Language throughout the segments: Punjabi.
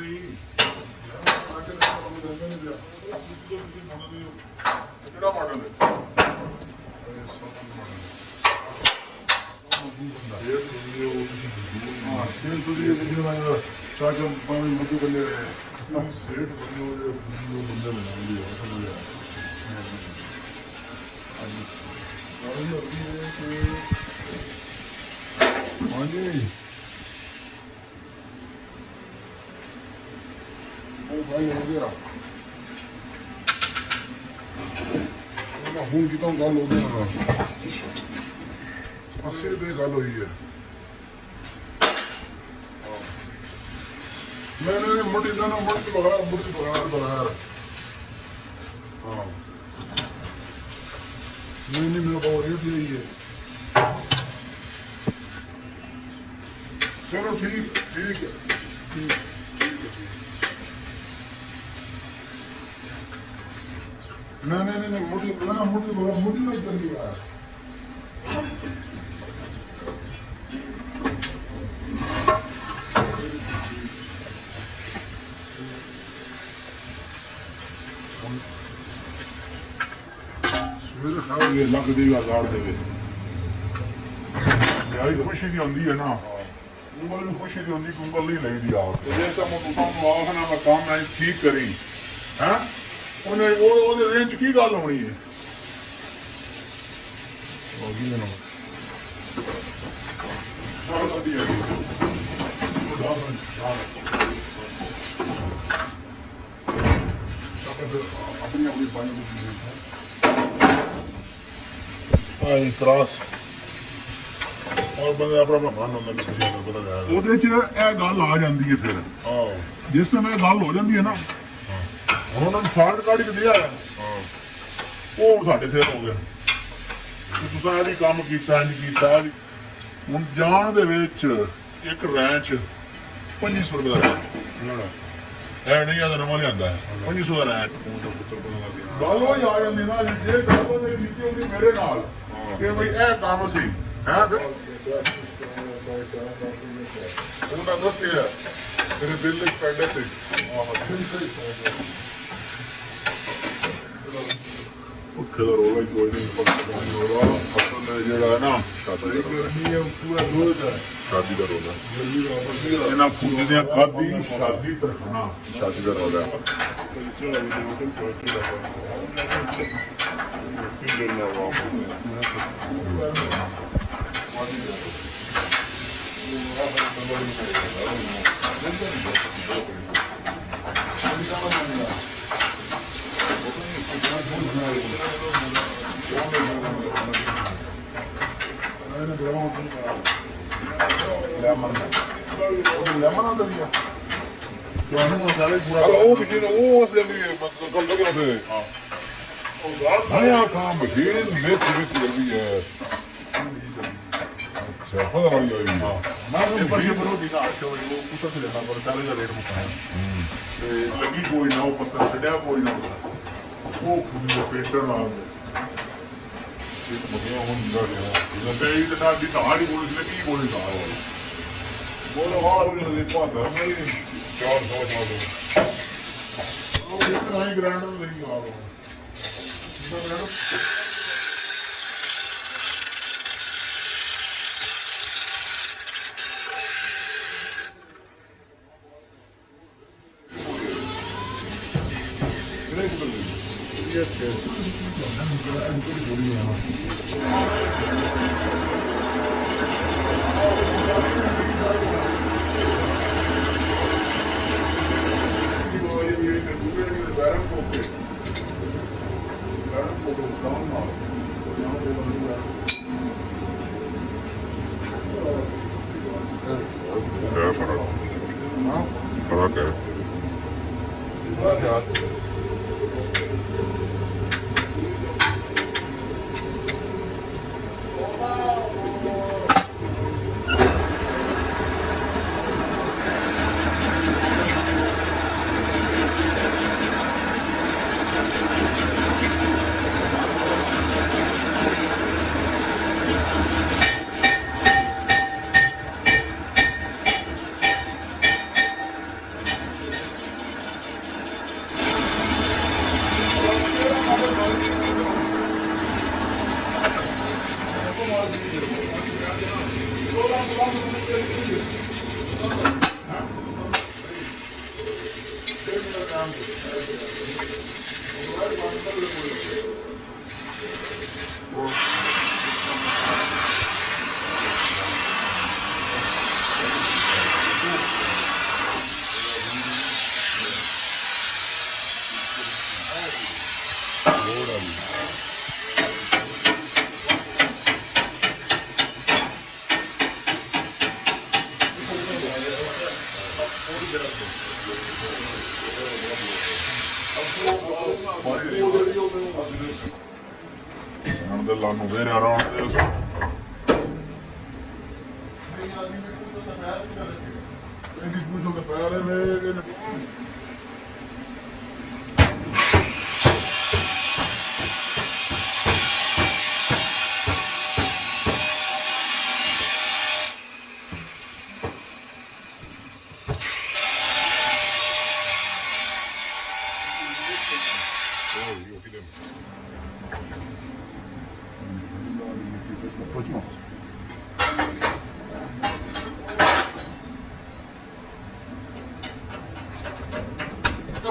नहीं मॉडल है सेल तो चाचा मधु बंदे रहे सेठ बंदे बनाएंगे हाँ जी भाई हो गया फोन किया गल हो गया 80 रुपये गल हुई है मैंने मुड़ी देना मुड़ी बगैर हाँ नहीं मेरा बहुत रेट यही है चलो ठीक ठीक है नहीं मुड़ी नहीं करनी यार सवेरे खाओ ये लग देगा गाड़ देवे यार खुशी नहीं होती है ना उंगल में खुशी नहीं होती उंगल नहीं लगी दी आप जैसा मैं आखना मैं काम मैं ठीक करी हैं ਉਹਨੇ ਉਹਦੇ ਰੇਂਜ ਕੀ ਗੱਲ ਹੋਣੀ ਹੈ ਹੋ ਗਈ ਨਾ ਸਾਰਾ ਵਧੀਆ ਆਪਣੀ ਆਪਣੀ ਪਾਣੀ ਆਈ ਕ੍ਰਾਸ ਔਰ ਬੰਦੇ ਆਪਣਾ ਆਪਣਾ ਫਨ ਹੁੰਦਾ ਮਿਸਤਰੀ ਨੂੰ ਪਤਾ ਜਾਏਗਾ ਉਹਦੇ ਚ ਇਹ ਗੱਲ ਆ ਜਾਂਦੀ ਹੈ ਫਿਰ ਹਾਂ ਜਿਸ ਸਮੇਂ ਗੱਲ ਹੋ ਜਾਂਦੀ ਹੈ ਨਾ ਹੁਣ ਉਹਨਾਂ ਨੂੰ ਫਾਲਟ ਕੱਢ ਕੇ ਦਿਆ ਉਹ ਸਾਡੇ ਸਿਰ ਹੋ ਗਿਆ ਤੁਸੀਂ ਇਹ ਕੰਮ ਕੀਤਾ ਇੰਜ ਕੀਤਾ ਹੁਣ ਜਾਣ ਦੇ ਵਿੱਚ ਇੱਕ ਰੈਂਚ 2500 ਰੁਪਏ ਦਾ ਰੈਂਚ ਇਹ ਨਹੀਂ ਆਦਾ ਨਵਾਂ ਲਿਆਂਦਾ 2500 ਦਾ ਰੈਂਚ ਗੱਲ ਉਹ ਆ ਜਾਂਦੀ ਨਾ ਜੇ ਗੱਲ ਉਹਦੇ ਨੀਚੇ ਹੁੰਦੀ ਮੇਰੇ ਨਾਲ ਕਿ ਬਈ ਇਹ ਕੰਮ ਸੀ ਹੈ ਫਿਰ ਉਹਨਾਂ ਦੱਸਿਆ ਤੇਰੇ ਦਿਲ ਵਿੱਚ ਪੈਂਦੇ ਤੇ ਭੁੱਖੇ ਦਾ ਰੋਲਾ ਹੀ ਕੋਈ ਨਹੀਂ ਪੱਕਾ ਰੋਲਾ ਅਸਲ ਜਿਹੜਾ ਹੈ ਨਾ ਸ਼ਾਦੀ ਪੂਰਾ ਰੋਜ਼ ਹੈ ਸ਼ਾਦੀ ਦਾ ਰੋਲਾ ਇਹਨਾਂ ਫੁੱਦੇ ਦੀਆਂ ਖਾਦੀ ਸ਼ਾਦੀ ਤਰਖਾਣਾ ਸ਼ਾਦੀ ਦਾ ਰੋਲਾ ਲੈਮਨ ਆਉਂਦਾ ਸੀ ਤੁਹਾਨੂੰ ਮਸਾਲੇ ਪੂਰਾ ਉਹ ਕਿਤੇ ਉਹ ਅਸਲ ਦੀ ਗੱਲ ਕਰ ਰਹੇ ਹਾਂ ਹਾਂ ਆ ਕੰਮ ਮਸ਼ੀਨ ਵਿੱਚ ਲੱਗੀ ਹੈ ਅੱਛਾ ਪਤਾ ਵਾਲੀ ਹੋਈ ਹਾਂ ਮੈਂ ਉਹ ਪਾਸੇ ਬਰੋ ਦੀ ਦਾ ਸ਼ੋ ਉਹ ਕੁੱਤਾ ਤੇ ਲੈਣਾ ਪਰ ਸਾਰੇ ਦਾ ਰੇਟ ਮੁਕਾਇਆ ਤੇ ਲੱਗੀ ਕੋਈ ਨਾ ਉਹ ਪੱਤਰ ਛੱਡਿਆ ਕੋਈ ਨਾ ਉਹ ਖੁਦ ਦੇ ਪੇਟਰ ਨਾਲ ਇਸ ਮਗਿਆ ਹੁਣ ਜਾ ਰਿਹਾ ਲੱਗੇ ਤੇ ਨਾਲ ਦੀ ਕਹਾਣੀ ਬੋਲੀ ਲੱਗੀ ਬੋਲੀ ਦਾ ਬੋਲੋ ਹਾਰ ਵੀ ਪਾਦਾ ਨਹੀਂ 400 ਉਹ ਇਤਨਾ ਹੀ ਗ੍ਰਾਂਡ ਨਹੀਂ ਆ ਰਿਹਾ फर्क है Hanno dell'anno vero adesso.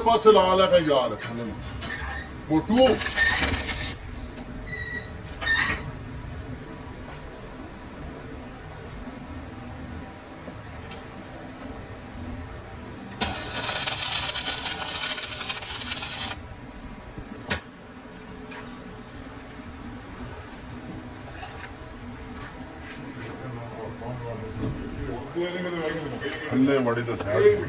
ਪਾਸੇ ਲਾ ਲੈ ਕੇ ਯਾਰ ਮੋਟੂ ਥੱਲੇ ਬੜੀ ਤਾਂ ਸਾਈਡ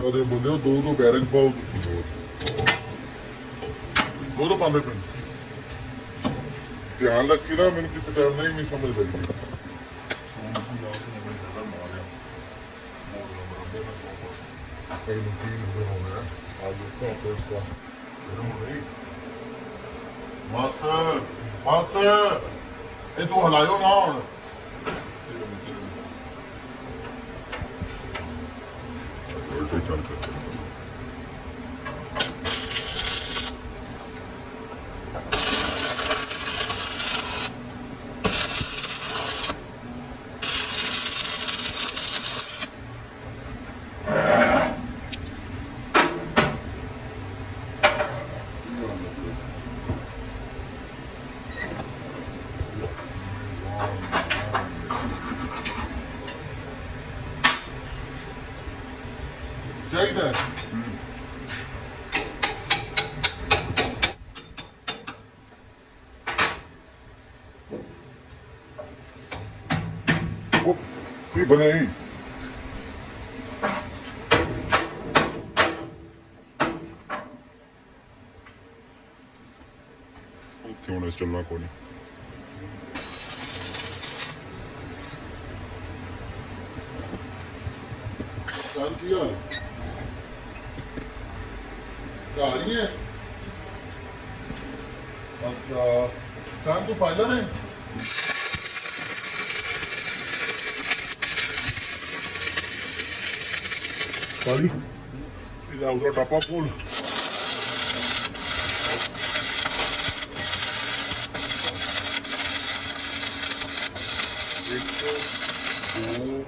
ਉਹਦੇ ਮੁੰਡੇ ਦੋ ਬੈਰਿੰਗ ਪਾਓ ਦੋ ਪਾਉਂਦੇ ਪਏ ਧਿਆਨ ਰੱਖੀ ਨਾ ਮੈਨੂੰ ਕਿਸੇ ਟਾਈਮ ਨਹੀਂ ਸਮਝ ਲੱਗਦੀ ਬਸ ਇਹ ਤੂੰ ਹਲਾਇਓ ਨਾ ਹੁਣ ਚੱਲ ਚਾਹੀਦਾ ਉਹ ਕੀ ਬਣੇ ਉੱਥੇ ਹੁਣ ਚੱਲਣਾ ਕੋਈ ਨਹੀਂ ਚੱਲ ਕੀ ਹਾਲ ਆ ਰਹੀ ਹੈ ਅੱਛਾ ਸ਼ਾਮ ਤੋਂ ਫਾਇਦਾ ਨੇ ਸਾਰੀ ਇਹਦਾ ਉਹਦਾ ਟਾਪਾ ਕੋਲ ਦੋ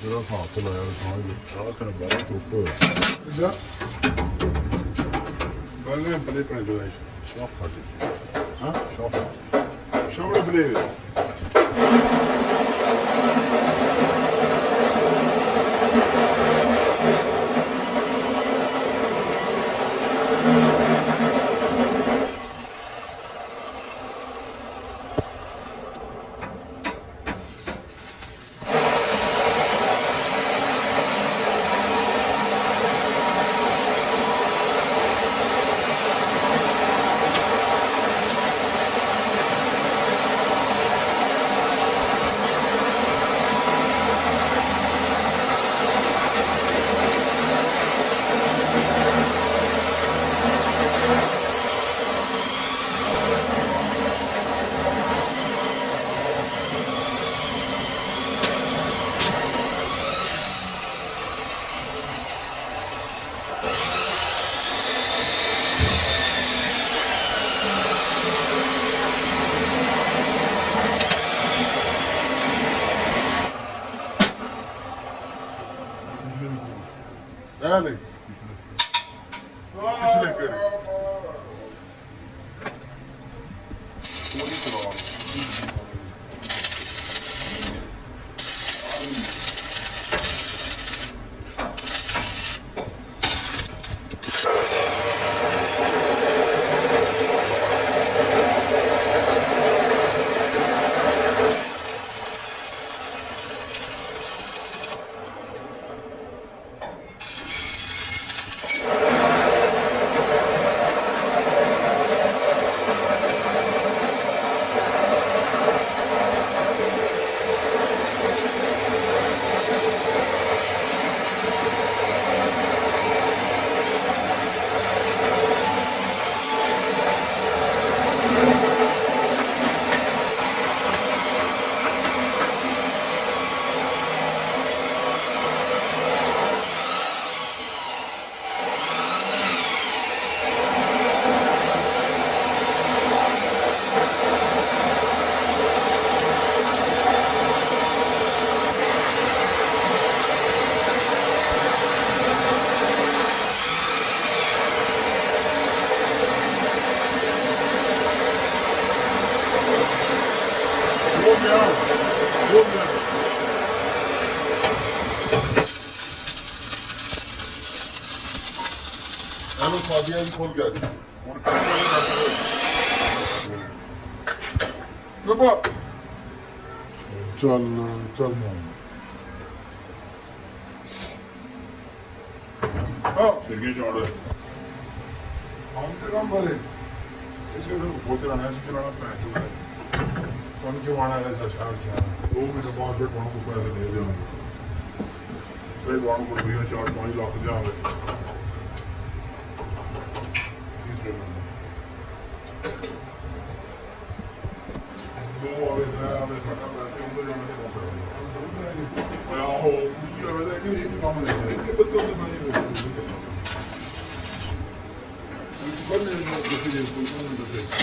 ਤੇਰਾ ਹੱਥ ਲਾਇਆ ਸਾਂਝ ਸਾਰਾ ਤੇਰਾ ਬਾਹਰ ਧੁੱਪ ਜਾ ਬਲਨੇ ਬਲੇ ਪਣੇ ਦੋ ਸ਼ਾਫ ਫਾਟੇ ਹਾਂ ਸ਼ਾਫ ਬਲੇ Dale. Piçine kere. Ano Fabian kol geldi. Onu Baba. Çal Ha, Sergey çağırdı. Hamdi kan bari. İşte bu bote ana se chilana pena chula. Kon ke vana है सर 2 मिनट बाद फिर कोन को पैसे दे देंगे फिर वाण को 4-5 लाख जावे दो आवे साडा पैसे उधर जाने से मौका है आहो ये वाला कि एक काम नहीं है बच्चों से मैंने बनने में जैसे कोई नहीं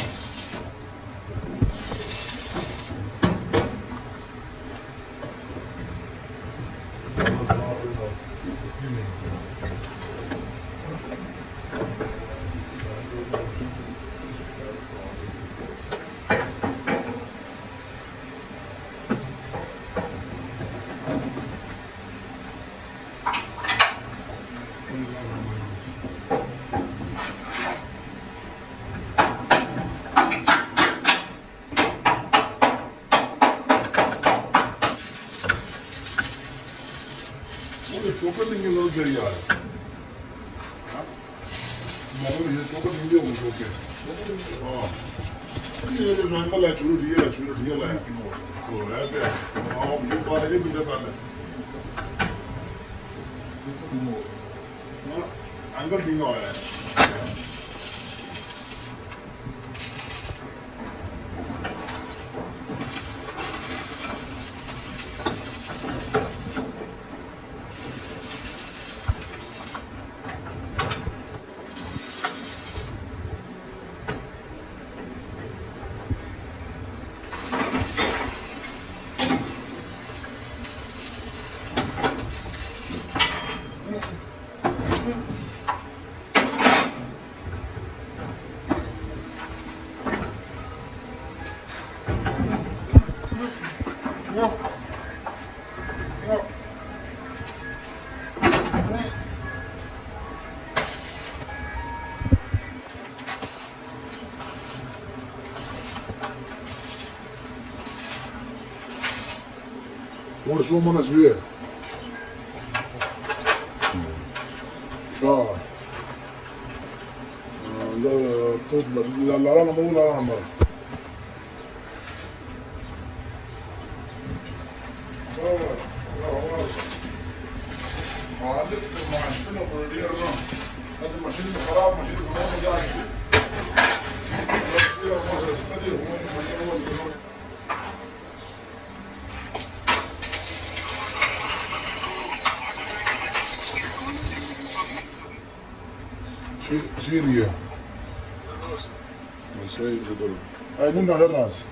Çok dinliyorlar geri yani. Mağdur ya çok dinliyor mu çok ya? ये जो नॉर्मल है चूरू ठीक है तो है पे आप ये बारे में भी बता ले एंगल दिंगा है Ora sono una svia. Ciao. La rana ma la rana. خالص الماشين وبردير نا هذه الماشين خراب ماشين زمان ما جاي سيريا مسوي جدول أيضا على الراس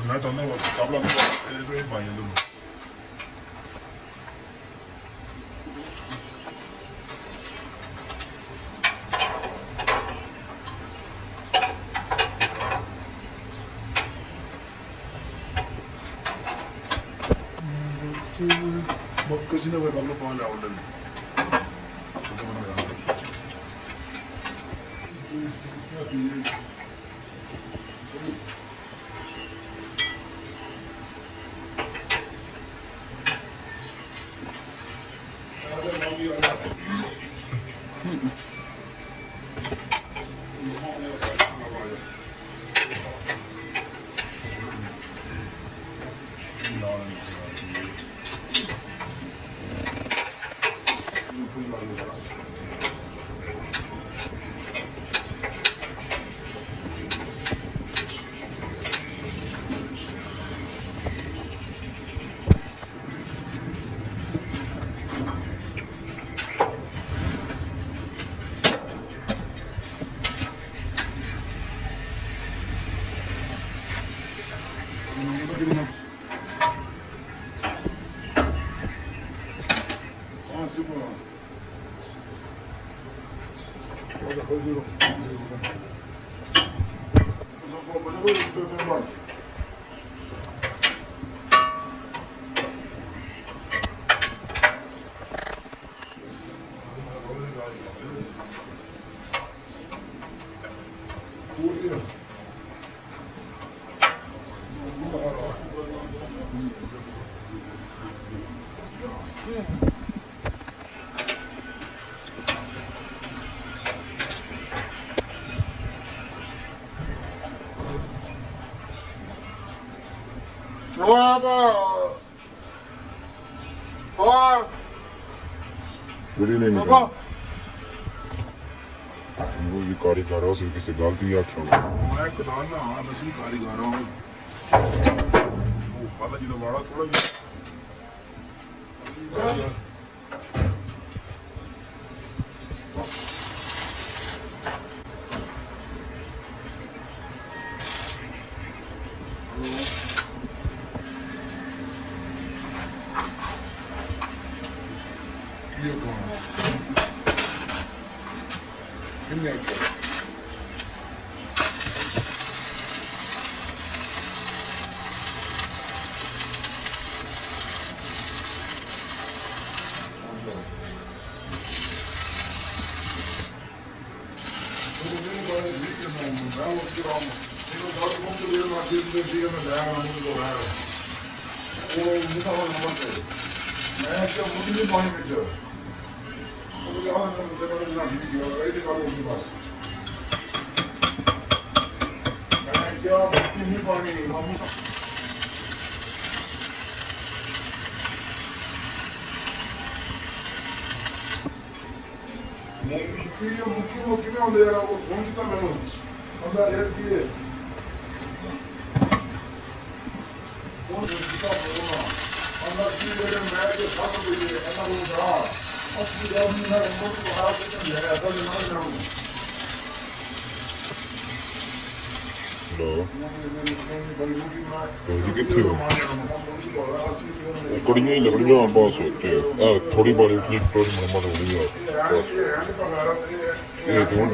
मैं तो ना काबला में तो ही पाएंगे तुम किसी ने वो काबला पाने आउट है Good evening. Baba. वो भी कारीगर हो उसकी किसी गलती या क्यों? मैं कदार ना हाँ बस भी कारीगर हूँ। वो फाला जी तो बड़ा थोड़ा सा। ये कौन? कितने आते? ਕਿਵੇਂ ਆਉਂਦੇ ਯਾਰ ਉਹ ਫੋਨ ਕੀਤਾ ਮੈਨੂੰ ਉਹਦਾ ਰੇਟ ਕੀ ਹੈ ਫੋਨ ਕੀਤਾ ਹੋਣਾ ਉਹਦਾ ਕੀ ਰੇਟ ਮੈਂ ਜੋ ਸਭ ਕੋਈ ਇਹਨਾਂ ਨੂੰ ਦਾ ਅਸੀਂ ਜਦ ਮੈਂ ਰਿਮੋਟ ਤੋਂ ਬਾਹਰ ਕਿਤੇ ਲੈ ਆਇਆ ਤਾਂ ਨਾ ਜਾਉਂ ਕੁੜੀਆਂ ਹੀ ਲੱਗਣੀਆਂ ਆਪਾਂ ਸੋਚੇ ਥੋੜੀ ਬਾਰੀ ਠੀਕ ਥੋੜੀ ਮਰਮਤ ਹੋਣੀ ਆ ਇਹ ਤੋਂ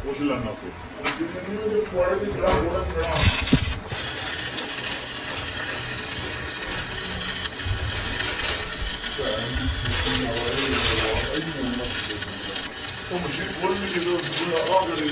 ਕੁਛ ਲੈਣਾ ਸੀ ਜਿਹੜੇ ਕੁਆੜੇ ਦੀ ਬੜਾ ਬੋੜਾ ਬਣਾ ਉਹ ਮਸ਼ੀਨ ਕੋਲ ਨਹੀਂ ਕਿਦੋਂ ਪੂਰਾ ਆ ਗਈ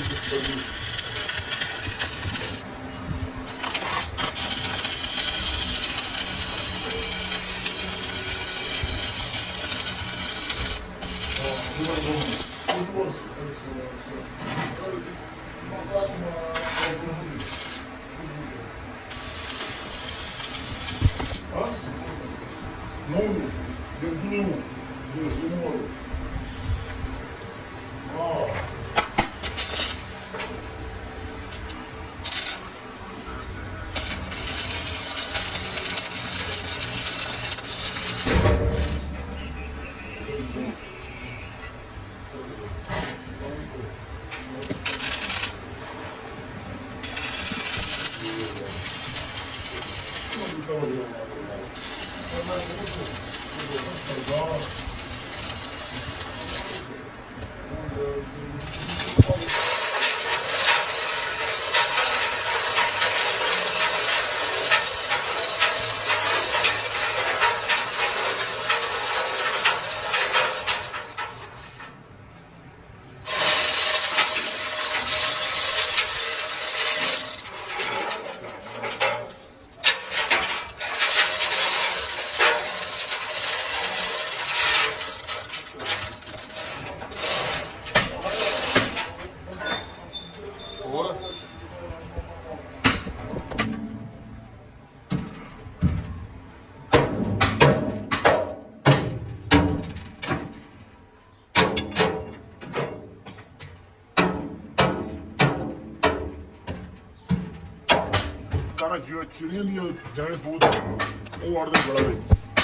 ਸਾਰਾ ਚਿੜੀਆਂ ਦੀ ਜਾਣੇ ਬੂਤ ਉਹ ਆੜਦੇ ਬੜਾ ਦੇ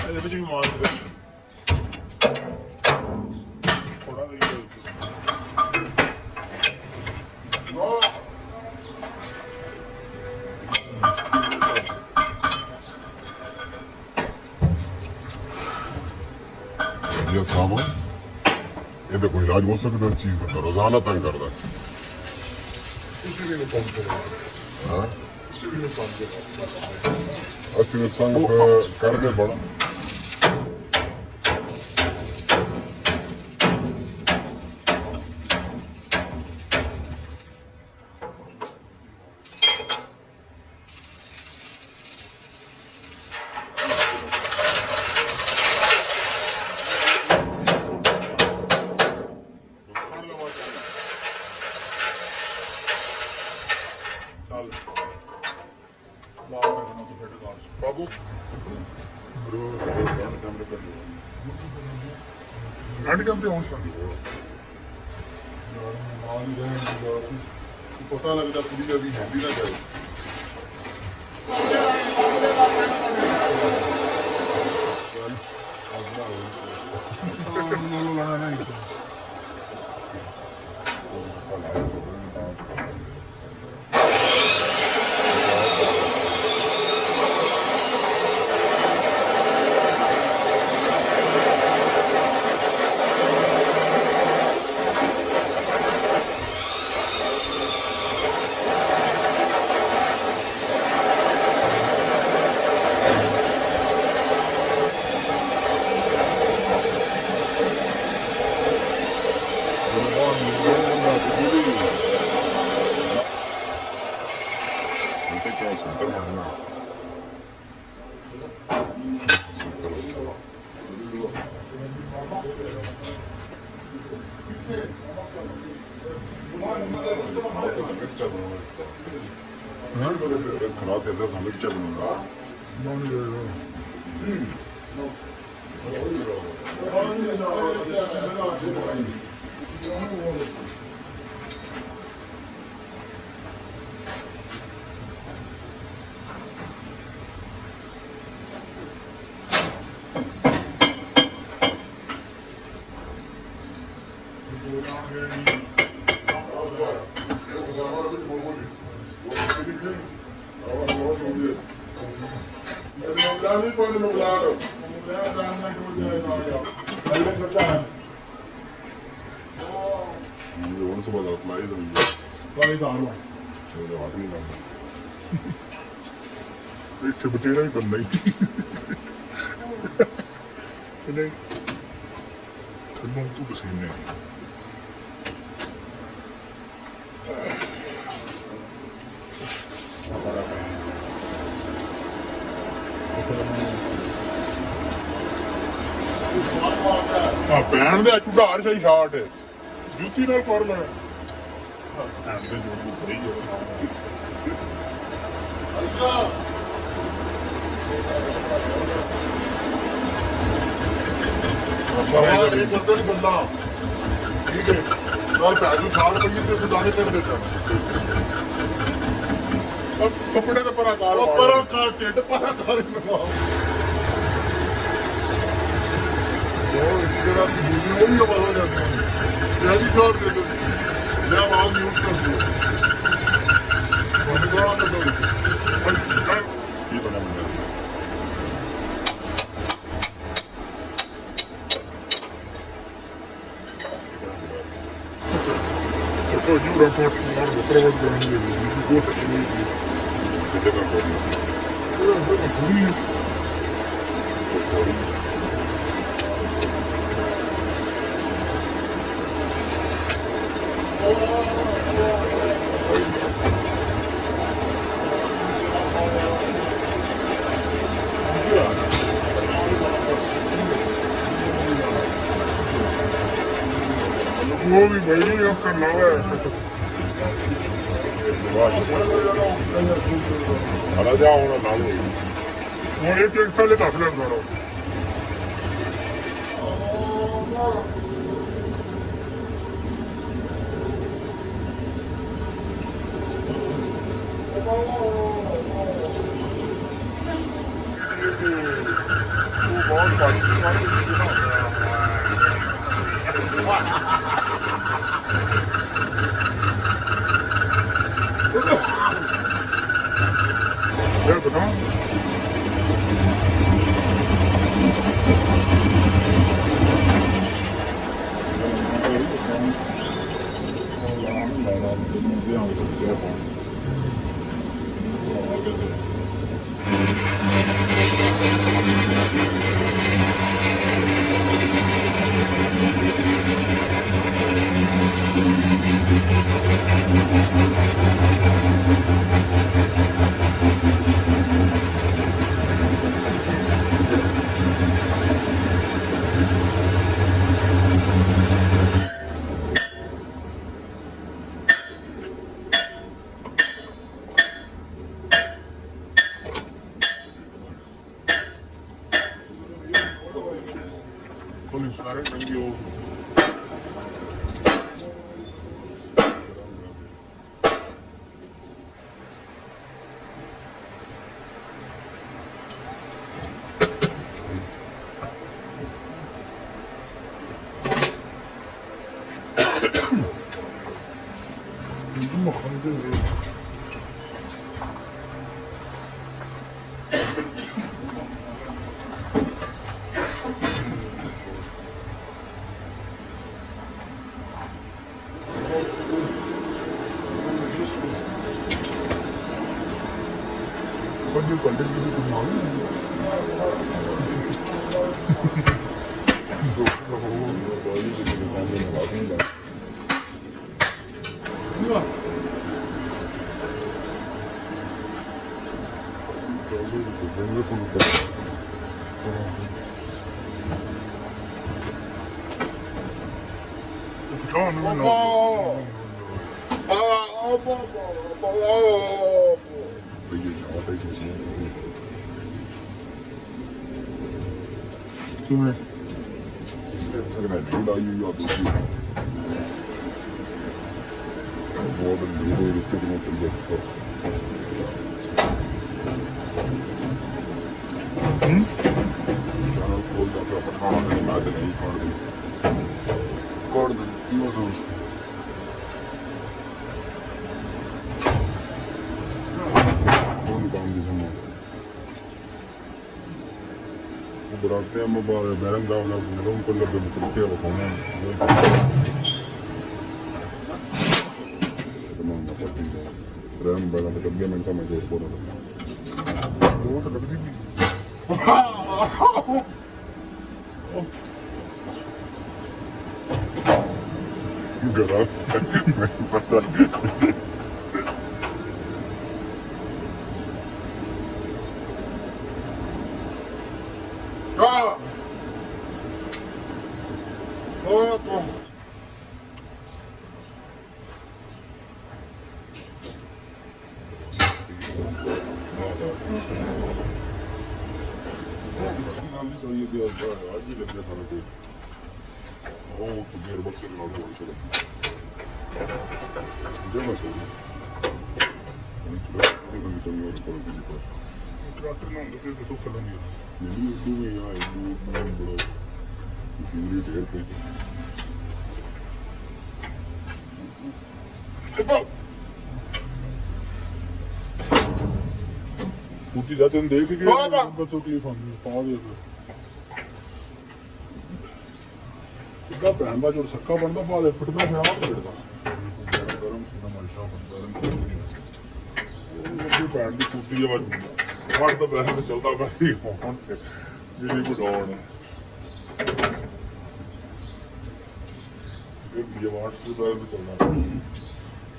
ਇਹਦੇ ਵਿੱਚ ਵੀ ਮਾਰ ਦੇ ਥੋੜਾ ਦੇ ਨੋ ਇਹ ਸਾਮਾਨ ਇਹਦਾ ਕੋਈ ਇਲਾਜ ਹੋ ਸਕਦਾ ਇਸ ਚੀਜ਼ ਦਾ ਰੋਜ਼ਾਨਾ ਤੰਗ ਕਰਦਾ ਇਸੇ ਨੂੰ ਕੰਮ ਕਰੋ ਹਾਂ ਇਸੇ ਨੂੰ ਕੰਮ ਕਰੋ ਅਸੀਂ ਤੰਗ ਕਰਦੇ ਬੜਾ ਕੱਢ ਕੇ ਤੇ ਹੁਣ ਸਾਨੂੰ ਪਤਾ ਲੱਗਦਾ ਕੁੜੀ ਦਾ ਵੀ ਹੈਂਦੀ ਨਾ ਜਾਏ ਖਰਾਬ ਕਰਦਾ ਸਾਨੂੰ ਕੀ ਚੱਲੂਗਾ ਉਹਨੂੰ ਸਭਾ ਦਾ ਮਾਈ ਦਾ ਵਾਲੇ ਦਾ ਆਰੋ ਉਹਦਾ ਹੱਥ ਨਹੀਂ ਲੱਗਦਾ ਇੱਥੇ ਬਟੇਰਾ ਹੀ ਬੰਦਾ ਹੀ ਇਹਨੇ ਤੂੰ ਬਸੀਨੇ ਆ ਪੈਣ ਦੇ ਚੁਗਾਰ ਸਹੀ ਸ਼ਾਟ ਜੁੱਤੀ ਨਾਲ ਫੜ ਲੈ ਆਂਦੇ ਜੋ ਬੜੀ ਜੋ ਇਹ ਕਰਦਾ ਨਹੀਂ ਬੰਦਾ ਠੀਕ ਹੈ ਨਾਲ ਪੈਜੂ 60 ਰੁਪਏ ਤੇ ਗੁਜ਼ਾਰੇ ਕਰ ਦੇਤਾ ਕੱਪੜੇ ਦਾ ਪਰਾ ਕਾਰ ਪਰਾ ਕਾਰ ਢਿੱਡ ਪਰਾ ਕਾਰ ਮਗਵਾਓ ਜਿਹੜਾ ਦੂਜੀ ਉਹ ਵੀ ਹੋ ਜਾਂਦਾ ਹੈ ਜਿਹੜੀ ਛੋੜ ਦੇ ਦੋ ਜਿਹੜਾ ਮਾਲ ਯੂਜ਼ ਕਰਦੇ ਹੋ ਉਹਨੂੰ ਗਾਣਾ ਕਰ ਦੋ ਕੀ ਬਣਾ ਮੈਂ ਕੋਈ ਜੂਰਾ ਫੋਟ ਮਾਰ ਦੇ ਪ੍ਰੋਵਾਈਡ ਕਰਾਂਗੇ ਜੀ ਕੋਈ ਸੱਚੀ ਨਹੀਂ ਕਿਤੇ ਕਰ ਦੋ ਪੂਰੀ वो भी भाई नहीं आपका नाम है हरा जा होना नाम नहीं वो एक साल का फिल्म करो बहुत बताओ ਉਹਨੇ ਸਾਰੇ ਨੰਗੇ ਉਹ What do you call it? ਕਿਵੇਂ ਸਕਦਾ ਢੂੰਡਾ ਯੂ ਆ ਬੁੱਧੀ ਬਹੁਤ ਜਿਹੜੇ ਰਿਪੋਰਟ ਨੂੰ ਪ੍ਰੋਜੈਕਟ ਚੈਨਲ ਕੋਲ ਦਾ ਕੇ ਪਠਾਣਾ ਨਹੀਂ ਮਾਦ ਨਹੀਂ ਕੋਡ ਦੇ ਯੂਜ਼ਰਸ ਕੋਣ ਕੰਮ ਦੀ ਸਮਝ Durante a mobile, bereng dah nak belum kalau belum terkira apa mana. Teman dapat tinggal. Bereng bereng dekat dia macam macam itu pun ada. Oh terdekat sini. Gerak, patah. Putih dah tende ke dia? Betul telefon ni, power dia. Kita pernah jod sakka banda power dia, putih dah berapa putih dah? Garam sudah malaysia banda. Ini pernah di putih je baju. Part dah pernah tu cakap pasti. Jadi pun down. ये वाट से उधर भी चलना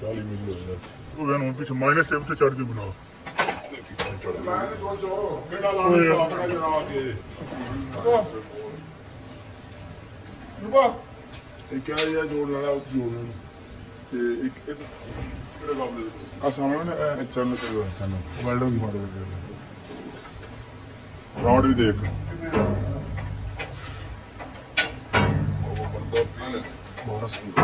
40 मिनट हो गया तो वैन उन पीछे माइनस टेप पे चढ़ के बनाओ मैंने सोचो केड़ा लाने का अपना जरा के रुपा ये क्या ये जोड़ लगा उस जोड़ने ते एक केड़े काम ले आ सामने ने चैनल वेल्डर की मार दे रॉड भी देख बहुत सुंदर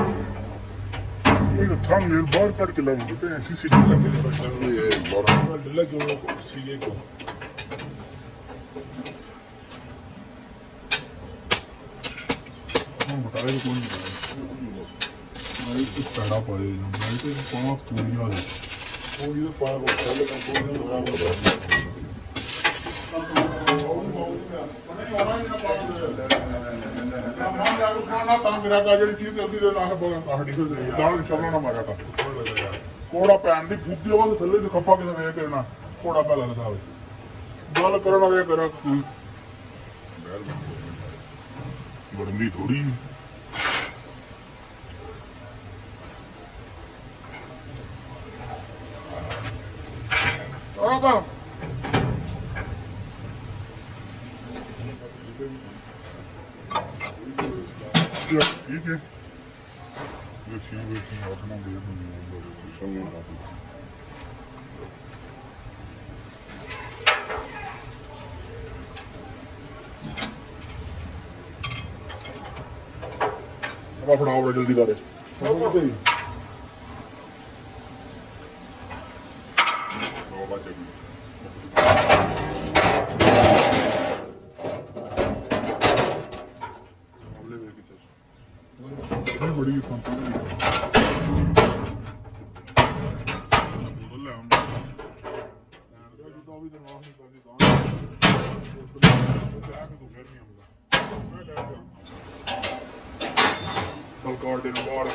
ये थंग ये बाहर काट के लगा देते हैं ऐसी चीज लगी है ये बाहर डला क्यों सीए को हम बताए कौन मैं कुछ पढ़ा पड़े मैं तो पांच दुनिया है वो ये पांच को पहले का कोई लगा पड़ा ਕੋੜਾ ਪੈਣ ਦੀ ਫੁੱਦੀ ਉਹ ਥੱਲੇ ਤੇ ਖੱਪਾ ਕਿਤੇ ਵੇਖ ਕਰਨਾ ਕੋੜਾ ਪੈ ਲੱਗਦਾ ਹੋਵੇ ਗੱਲ ਕਰਨ ਵੇ ਕਰ ਗਰਮੀ ਥੋੜੀ ਆ ਤਾਂ ठीक है अपना दे दूंगी ਆਪਾਂ ਫੜਾਓ ਬੜਾ ਜਲਦੀ ਕਰੇ ਬੜੀ ਕੰਪਨੀ ਬੋਲ ਲੈ ਹੁਣ ਵੀ ਦਰਵਾਜ਼ੇ ਨਹੀਂ ਪੈਂਦੇ ਤਾਂ ਉਹ ਤੂੰ ਫਿਰ ਨਹੀਂ ਆਉਂਦਾ ਕਲਕਾਰ ਦੇ ਬਾਹਰ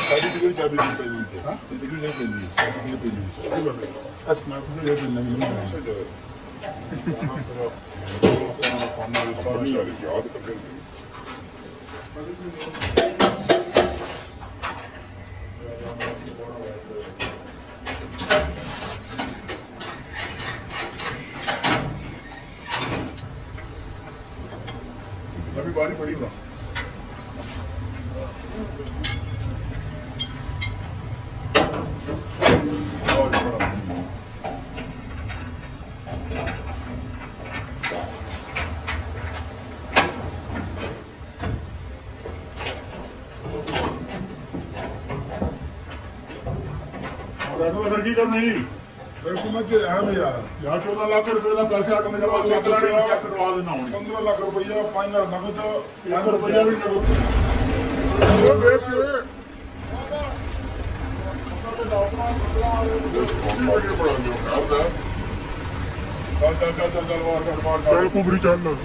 ਸਾਡੀ ਡਿਗਰੀ ਚਾਬੀ ਦੀ ਪਈ ਹੈ ਹਾਂ ਡਿਗਰੀ ਨਹੀਂ ਪੈਂਦੀ ਇਹ ਪਈ ਹੈ ਅਸ ਨਾ ਕੋਈ ਇਹ ਨਹੀਂ ਹੈ ਕੰਮ ਦੇ ਸਾਰਾ ਯਾਦ ਕਰਦੇ अभी बारी पड़ी ना अगर की करनी यार 14 लाख रुपए का पैसे आटने के बाद चेक करवा देना 15 लाख रुपया 5 नगद 5 रुपया भी नगद चल कुबरी चल